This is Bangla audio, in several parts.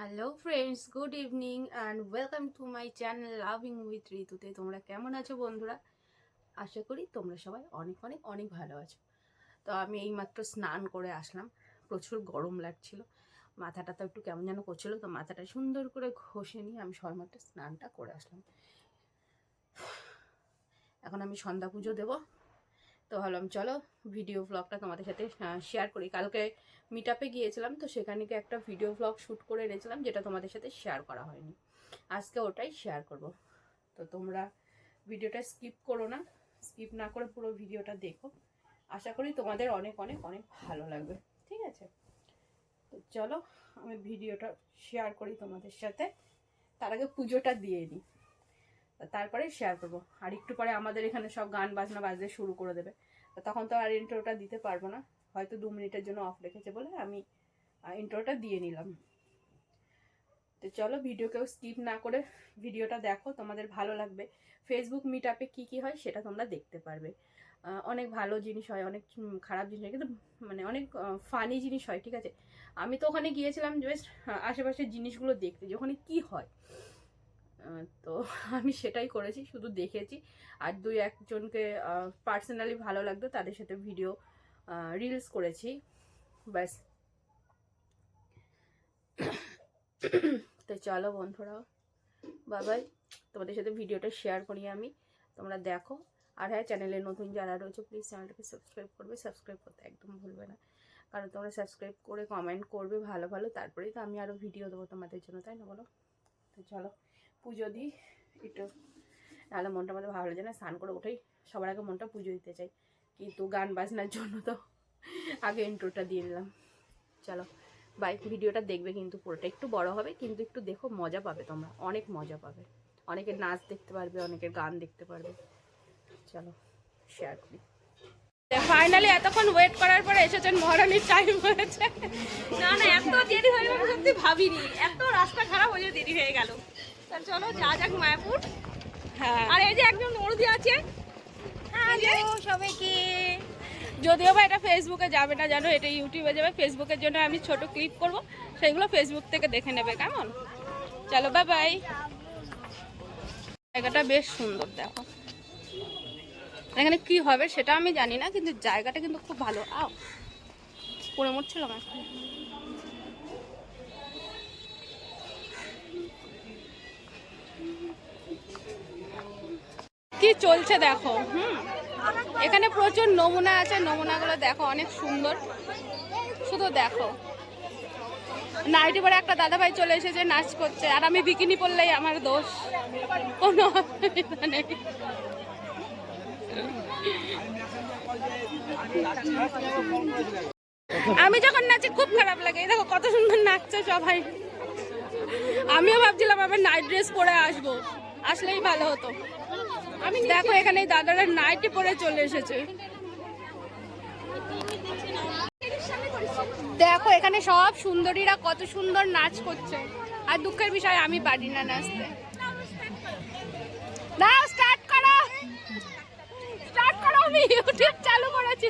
Hello friends, good evening and welcome to my channel loving with ঋতুতে। তোমরা কেমন আছো বন্ধুরা? আশা করি তোমরা সবাই অনেক অনেক অনেক ভালো আছো। তো আমি এইমাত্র স্নান করে আসলাম, প্রচুর গরম লাগছিল, মাথাটা তো একটু কেমন যেন করছিল, তো মাথাটা সুন্দর করে ঘষে নিয়ে আমি সবেমাত্র স্নানটা করে আসলাম। এখন আমি সন্ধ্যা পুজো দেবো, তো ভাবলাম চলো ভিডিও ব্লগটা তোমাদের সাথে শেয়ার করি। কালকে মিট আপে গিয়েছিলাম, তো সেখানে একটা ভিডিও ব্লগ শ্যুট করে এনেছিলাম, যেটা তোমাদের সাথে শেয়ার করা হয়নি। আজকে ওটাই শেয়ার করব। তো তোমরা ভিডিওটা স্কিপ করো না, স্কিপ না করে পুরো ভিডিওটা দেখো। আশা করি তোমাদের অনেক অনেক অনেক ভালো লাগবে, ঠিক আছে? তো চলো আমি ভিডিওটা শেয়ার করি তোমাদের সাথে। তার আগে পুজোটা দিয়ে নিই, তারপরে শেয়ার করব। আর একটু পরে আমাদের এখানে সব গান বাজনা বাজতে শুরু করে দেবে, তখন তো আর ইন্ট্রোটা দিতে পারবো না, হয়তো 2 মিনিটের জন্য অফ রেখেছে বলে আমি ইন্ট্রোটা দিয়ে নিলাম। তো চলো ভিডিওকেও স্কিপ না করে ভিডিওটা দেখো, তোমাদের ভালো লাগবে। ফেসবুক মিট আপে কী হয় সেটা তোমরা দেখতে পারবে। অনেক ভালো জিনিস হয়, অনেক খারাপ জিনিস হয়, কিন্তু মানে অনেক ফানি জিনিস হয়, ঠিক আছে? আমি তো ওখানে গিয়েছিলাম জাস্ট আশেপাশের জিনিসগুলো দেখতে, যে ওখানে কী হয়। তো আমি সেটাই করেছি, শুধু দেখেছি। আর 2-1জনকে পার্সোনালি ভালো লাগতো, তাদের সাথে ভিডিও রিলস করেছি, ব্যাস। তো চলো বন্ধুরা, বাবাই, তোমাদের সাথে ভিডিওটা শেয়ার করি আমি, তোমরা দেখো। আর হ্যাঁ, চ্যানেলে নতুন যারা রয়েছে প্লিজ চ্যানেলটাকে সাবস্ক্রাইব করবে, সাবস্ক্রাইব করতে একদম ভুলবে না, কারণ তোমরা সাবস্ক্রাইব করে কমেন্ট করবে ভালো ভালো, তারপরেই তো আমি আরও ভিডিও দেবো তোমাদের জন্য, তাই না বলো? তো চলো পুজো দিই একটু, নাহলে মনটা আমাদের ভালো লাগে না। স্নান করে উঠেই সবার আগে মনটা পুজো দিতে চাই, কিন্তু গান বাজনার জন্য তো আগে ইন্ট্রোটা দিয়ে নিলাম। চলো বাই। ভিডিওটা দেখবে কিন্তু পুরোটা, একটু বড় হবে কিন্তু একটু দেখো, মজা পাবে তোমরা, অনেক মজা পাবে। অনেকের নাচ দেখতে পারবে, অনেকের গান দেখতে পারবে। চলো শেয়ার করি। ফাইনালি এতক্ষণ ওয়েট করার পরে এসেছেন, মহারানীর টাইম হয়েছে। না না, এত দেরি হয়ে যাবে সত্যি ভাবিনি, এত রাস্তা খারাপ হয়ে দেরি হয়ে গেল। তা চলো যা যাক মায়াপুর। হ্যাঁ, আর এই যে একজন নরদি আছে, সবাইকে। যদিও বা এটা ফেসবুকে যাবে না জানো, এটা ইউটিউবে যাবে। ফেসবুকের জন্য আমি ছোট ক্লিপ করব, সেগুলো ফেসবুক থেকে দেখে নেবে, কেমন? চলো বাই বাই। জায়গাটা বেশ সুন্দর, দেখো এখানে কি হবে সেটা আমি জানি না, কিন্তু জায়গাটা কিন্তু খুব ভালো। আও পড়ে মরছিল না। কি চলছে দেখো। এখানে প্রচুর নমুনা আছে, নমুনাগুলো দেখো অনেক সুন্দর, শুধু দেখো। নাইটি পরে একটা দাদাভাই চলে এসেছে, নাচ করছে, আর আমি বিকিনি পরলেই আমার দোষ, কোনো অসুবিধা নেই। আমি যখন নাচি খুব খারাপ লাগে, দেখো কত সুন্দর নাচছে সবাই। আমিও ভাবছিলাম আবার নাইট ড্রেস পরে আসবো, আসলেই ভালো হতো। আমি দেখো এখানে দাদারা নাইটি পরে চলে এসেছে, দেখো এখানে সব সুন্দরীরা কত সুন্দর নাচ করছে। আর দুঃখের বিষয় আমি পারি না নাচতে। না, স্টার্ট করো, স্টার্ট করো, আমি ইউটিউব চালু করেছি।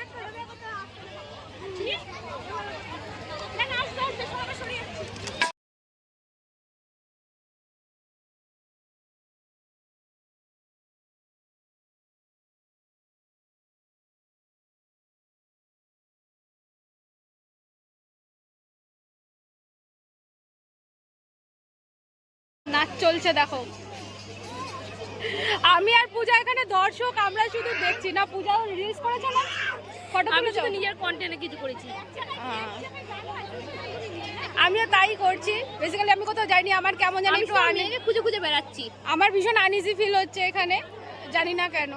নাচ চলছে দেখো, আমি আর পূজা এখানে দর্শক, আমরা শুধু দেখছি। না পূজা রিলস করেছে না, ফটো আমি তুলেছো? শুধু নিজের কন্টেন্টে কিছু করেছি। আমিও তাই করছি। বেসিক্যালি আমি কোথাও যাইনি, আমার কেমন জানি একটু খুঁজে খুঁজে বেড়াচ্ছি। আমার ভীষণ আনইজি ফিল হচ্ছে এখানে, জানি না কেন।